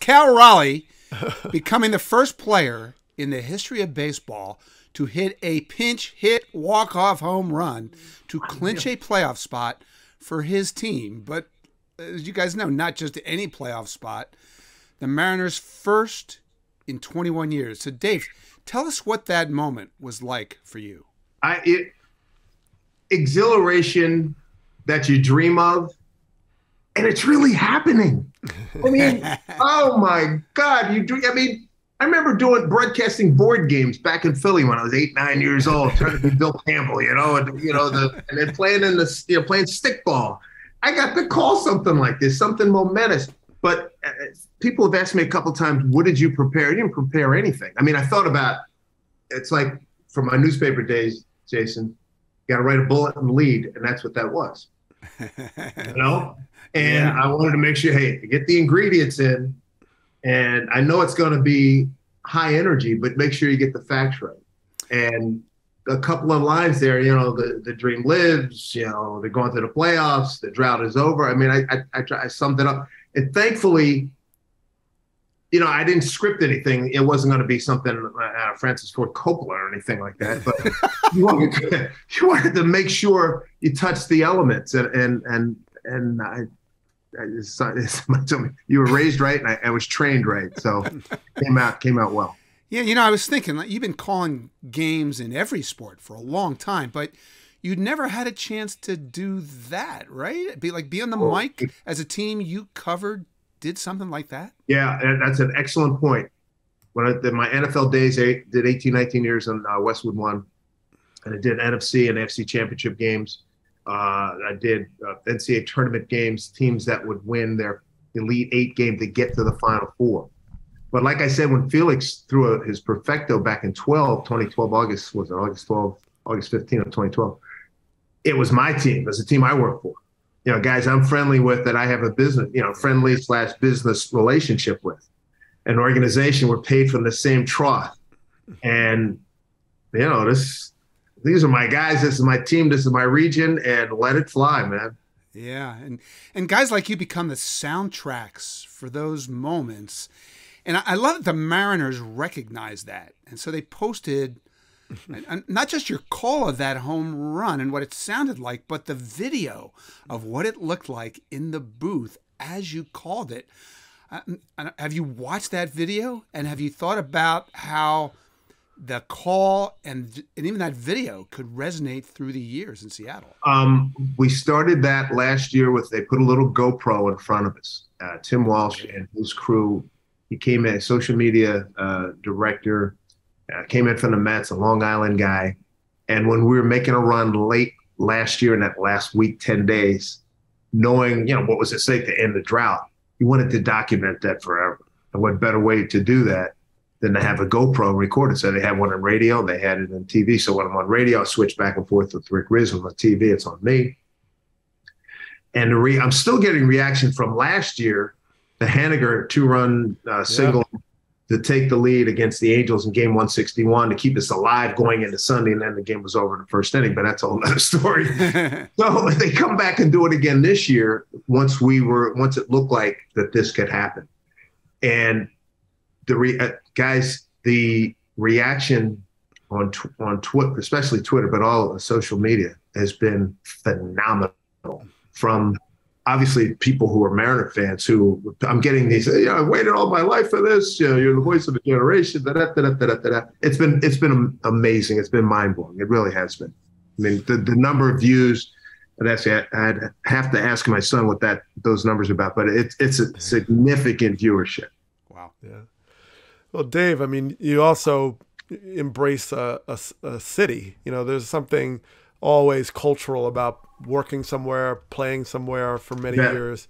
Cal Raleigh becoming the first player in the history of baseball to hit a pinch hit walk-off home run to clinch a playoff spot for his team. But as you guys know, not just any playoff spot, the Mariners' first in 21 years. So Dave, tell us what that moment was like for you. Exhilaration that you dream of, and it's really happening. I mean, oh my God, I remember broadcasting board games back in Philly when I was 8, 9 years old, trying to be Bill Campbell, and then playing playing stickball. I got to call something like this, something momentous. But people have asked me a couple of times, what did you prepare? I didn't prepare anything. I mean, I thought about, it's like from my newspaper days, Jayson, you got to write a bulletin lead, and that's what that was. And I wanted to make sure, hey, get the ingredients in, and I know it's going to be high energy, but make sure you get the facts right. And a couple of lines there, the dream lives, they're going to the playoffs, the drought is over. I mean, I summed it up. And thankfully, I didn't script anything. It wasn't going to be something Francis Ford Coppola or anything like that. But you wanted to make sure you touched the elements. And somebody told me you were raised right, and I was trained right. So came out well. Yeah, I was thinking, you've been calling games in every sport for a long time, but you'd never had a chance to do that, right? Be on the mic as a team you covered, did something like that? Yeah, and that's an excellent point. When I did my NFL days, I did 18, 19 years on Westwood One, and I did NFC and AFC championship games. I did NCAA tournament games, teams that would win their Elite 8 game to get to the Final Four. But like I said, when Felix threw his perfecto back in 2012, August 15th of 2012, it was my team. It was the team I work for. Guys I'm friendly with, that I have a business, friendly/business relationship with, an organization we're paid from the same trough. And, these are my guys. This is my team. This is my region, and let it fly, man. Yeah. And guys like you become the soundtracks for those moments. And I love that the Mariners recognize that. And so they posted not just your call of that home run and what it sounded like, but the video of what it looked like in the booth as you called it. Have you watched that video? And have you thought about how the call and even that video could resonate through the years in Seattle? We started that last year they put a little GoPro in front of us. Tim Walsh and his crew. He came in, social media director, came in from the Mets, a Long Island guy. And when we were making a run late last year in that last week, 10 days, knowing, what was at stake to end the drought, he wanted to document that forever. And what better way to do that than to have a GoPro recorded? So they had one on radio, they had it on TV. So when I'm on radio, I switch back and forth with Rick Riz. On TV, it's on me. And I'm still getting reaction from last year, the Haniger 2-run single to take the lead against the Angels in game 161 to keep us alive going into Sunday, and then the game was over in the first inning, but that's a whole other story. So they come back and do it again this year once it looked like that this could happen. And the reaction on Twitter, especially Twitter, but all social media, has been phenomenal from obviously people who are Mariner fans who I'm getting these, I waited all my life for this. You're the voice of a generation. It's been amazing. It's been mind blowing. It really has been. I mean, the number of views, and actually I'd have to ask my son what those numbers are about, but it's a significant viewership. Wow. Yeah. Well, Dave, I mean, you also embrace a city. There's something always cultural about working somewhere, playing somewhere for many years.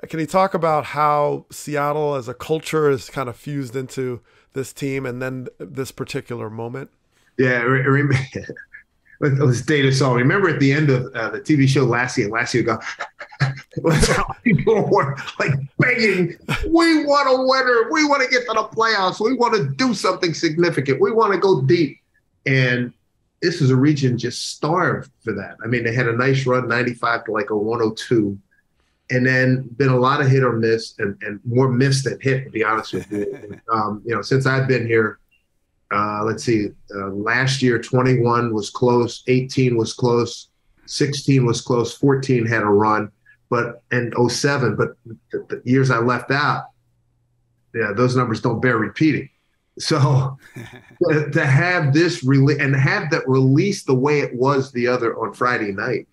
Can you talk about how Seattle as a culture is kind of fused into this team and then this particular moment? Yeah, it was Data Song. Remember at the end of the TV show Lassie, and Lassie would go, that's how people were like begging, we want a winner. We want to get to the playoffs. We want to do something significant. We want to go deep. And this is a region just starved for that. I mean, they had a nice run, 95 to like a 102. and then been a lot of hit or miss, and more miss than hit, to be honest with you. Since I've been here, let's see, last year 21 was close, 18 was close, 16 was close, 14 had a run, and 07, but the years I left out, yeah, those numbers don't bear repeating. So to have this and have that release the way it was on Friday night,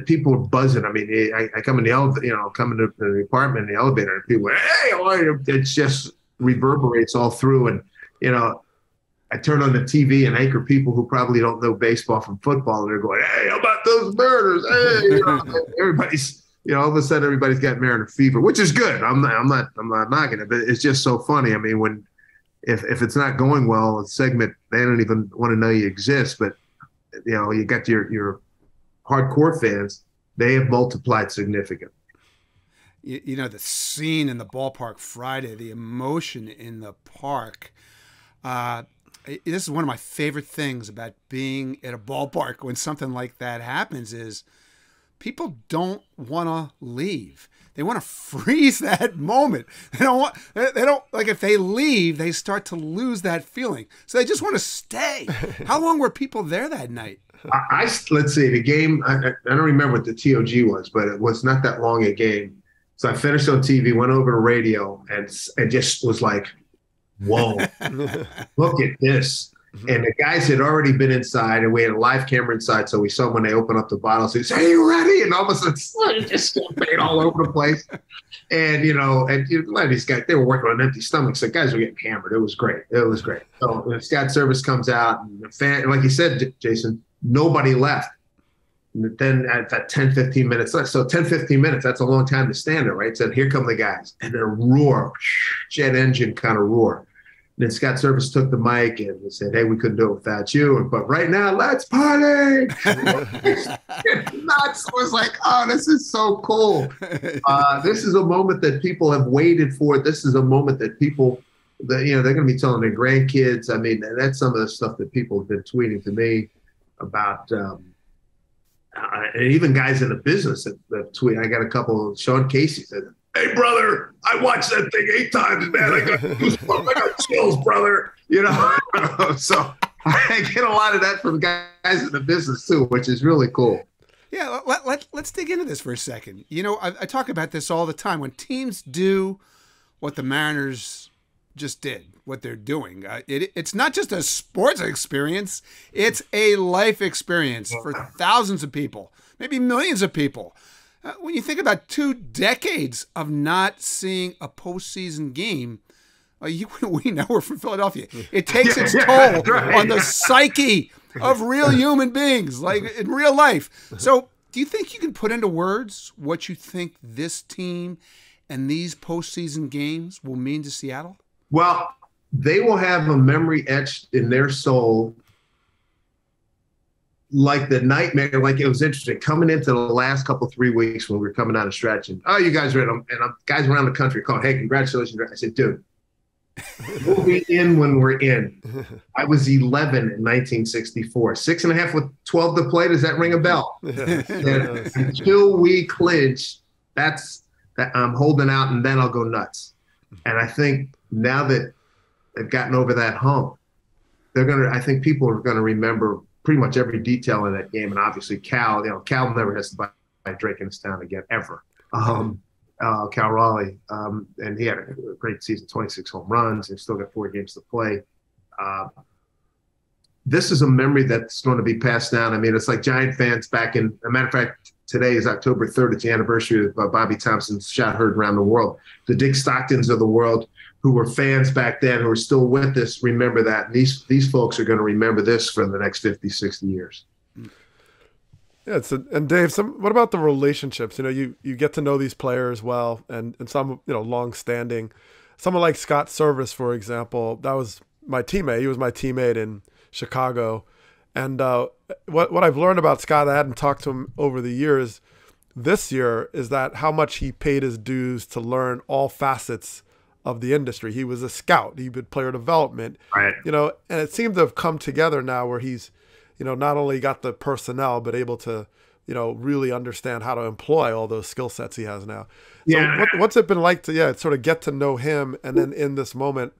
people are buzzing. I mean, I come in the elevator, come into the apartment in the elevator, and people are, hey, how are you? It just reverberates all through. And, I turn on the TV and anchor people who probably don't know baseball from football, and they're going, hey, how about those Mariners? Hey, everybody's, all of a sudden everybody's got Mariner fever, which is good. I'm not knocking it, but it's just so funny. I mean, if it's not going well, a segment, they don't even want to know you exist. But, you got your hardcore fans, they have multiplied significantly. The scene in the ballpark Friday, the emotion in the park. This is one of my favorite things about being at a ballpark when something like that happens is people don't want to leave. They want to freeze that moment. They don't like, if they leave, they start to lose that feeling. So they just want to stay. How long were people there that night? Let's see, the game, I don't remember what the TOG was, but it was not that long a game. So I finished on TV, went over to radio, and just was like, whoa, look at this. And the guys had already been inside, and we had a live camera inside, so we saw when they opened up the bottles, they said, hey, you ready? And all of a sudden, just champagne all over the place. And, a lot of these guys, they were working on empty stomachs. So guys were getting hammered. It was great. So the scat service comes out, and the fan, like you said, Jayson, nobody left. And then at that 10, 15 minutes left. So 10, 15 minutes, that's a long time to stand there, right? So here come the guys. And a roar, jet engine kind of roar. And then Scott Service took the mic and said, hey, we couldn't do it without you. But right now, let's party. It's nuts. I was like, oh, this is so cool. This is a moment that people have waited for. This is a moment that people, they're going to be telling their grandkids. I mean, that's some of the stuff that people have been tweeting to me about. And even guys in the business that tweet. I got a couple. Sean Casey said, hey, brother, I watched that thing 8 times, man. I got goosebumps. I got chills, brother. So I get a lot of that from guys in the business, too, which is really cool. Yeah, let's dig into this for a second. I talk about this all the time. When teams do what the Mariners just did, what they're doing, it's not just a sports experience. It's a life experience for thousands of people, maybe millions of people. When you think about 2 decades of not seeing a postseason game, we know we're from Philadelphia. It takes its toll on the psyche of real human beings, like in real life. So do you think you can put into words what you think this team and these postseason games will mean to Seattle? Well, they will have a memory etched in their soul, like the nightmare. Like, it was interesting coming into the last 3 weeks when we were coming out of stretch, and you guys are in, and guys around the country calling, hey, congratulations. I said, dude, we'll be in when we're in. I was 11 in 1964, 6.5 with 12 to play. Does that ring a bell? Until we clinch, that's that I'm holding out, and then I'll go nuts. And I think now that they've gotten over that hump, I think people are gonna remember pretty much every detail in that game. And obviously Cal never has to buy a drink in this town again, ever. Cal Raleigh, and he had a great season, 26 home runs, and still got 4 games to play. This is a memory that's going to be passed down. I mean, it's like Giant fans back in, a matter of fact, today is October 3rd. It's the anniversary of Bobby Thompson's shot heard around the world. The Dick Stocktons of the world, who were fans back then, who are still with us, remember that. And these folks are going to remember this for the next 50, 60 years. Yeah, and Dave, what about the relationships? You get to know these players well, and some long-standing. Someone like Scott Service, for example, that was my teammate. He was my teammate in Chicago, and what I've learned about Scott, I hadn't talked to him over the years. This year is that how much he paid his dues to learn all facets of the industry. He was a scout. He did player development, right? And it seemed to have come together now where he's, not only got the personnel, but able to really understand how to employ all those skill sets he has now. So Yeah. what's it been like to, sort of get to know him and then in this moment,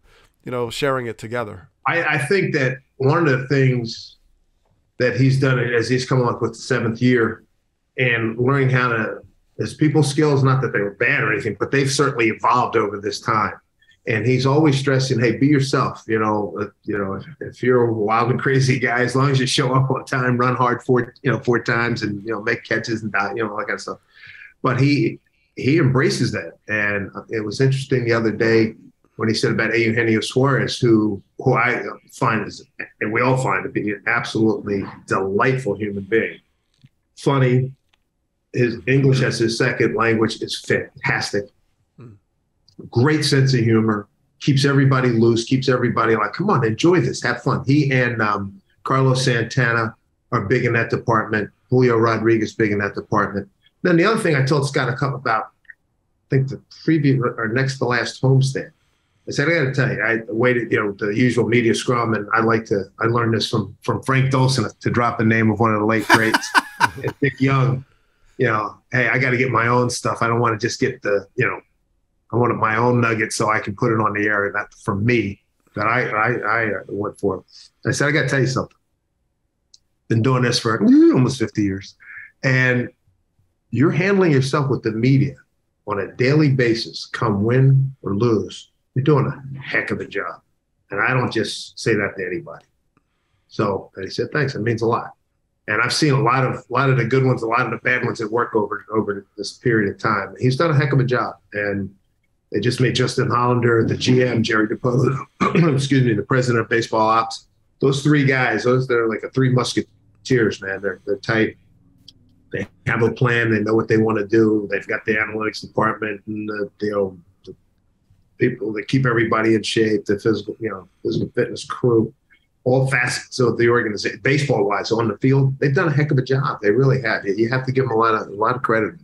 sharing it together? I think that one of the things that he's done as he's come up with the 7th year and learning how to, his people skills, not that they were bad or anything, but they've certainly evolved over this time. And he's always stressing, hey, be yourself. If you're a wild and crazy guy, as long as you show up on time, run hard 4 times and, make catches and, all that kind of stuff. But he embraces that. And it was interesting the other day when he said about Eugenio Suarez, who I find is, and we all find to be an absolutely delightful human being. Funny. His English as his second language is fantastic. Great sense of humor, keeps everybody loose, keeps everybody like, come on, enjoy this, have fun. He and Carlos Santana are big in that department. Julio Rodriguez big in that department. Then the other thing I told Scott about, I think the previous or next to last homestand, I said, I got to tell you, I waited, the usual media scrum, and I learned this from Frank Dolson, to drop the name of one of the late greats, and Dick Young. Hey, I got to get my own stuff. I don't want to just get I wanted my own nuggets so I can put it on the air, and that's from me that I went for. I said, I got to tell you something. Been doing this for almost 50 years. And you're handling yourself with the media on a daily basis, come win or lose. You're doing a heck of a job. And I don't just say that to anybody. So he said, thanks. It means a lot. And I've seen a lot of the good ones, a lot of the bad ones that work over this period of time. He's done a heck of a job. And they just made Justin Hollander, the GM, Jerry DePoe, the president of baseball ops. Those 3 guys, they're like a 3 musketeers, man. They're tight. They have a plan. They know what they want to do. They've got the analytics department and the people that keep everybody in shape, the physical fitness crew, all facets of the organization, baseball-wise, on the field. They've done a heck of a job. They really have. You have to give them a lot of credit.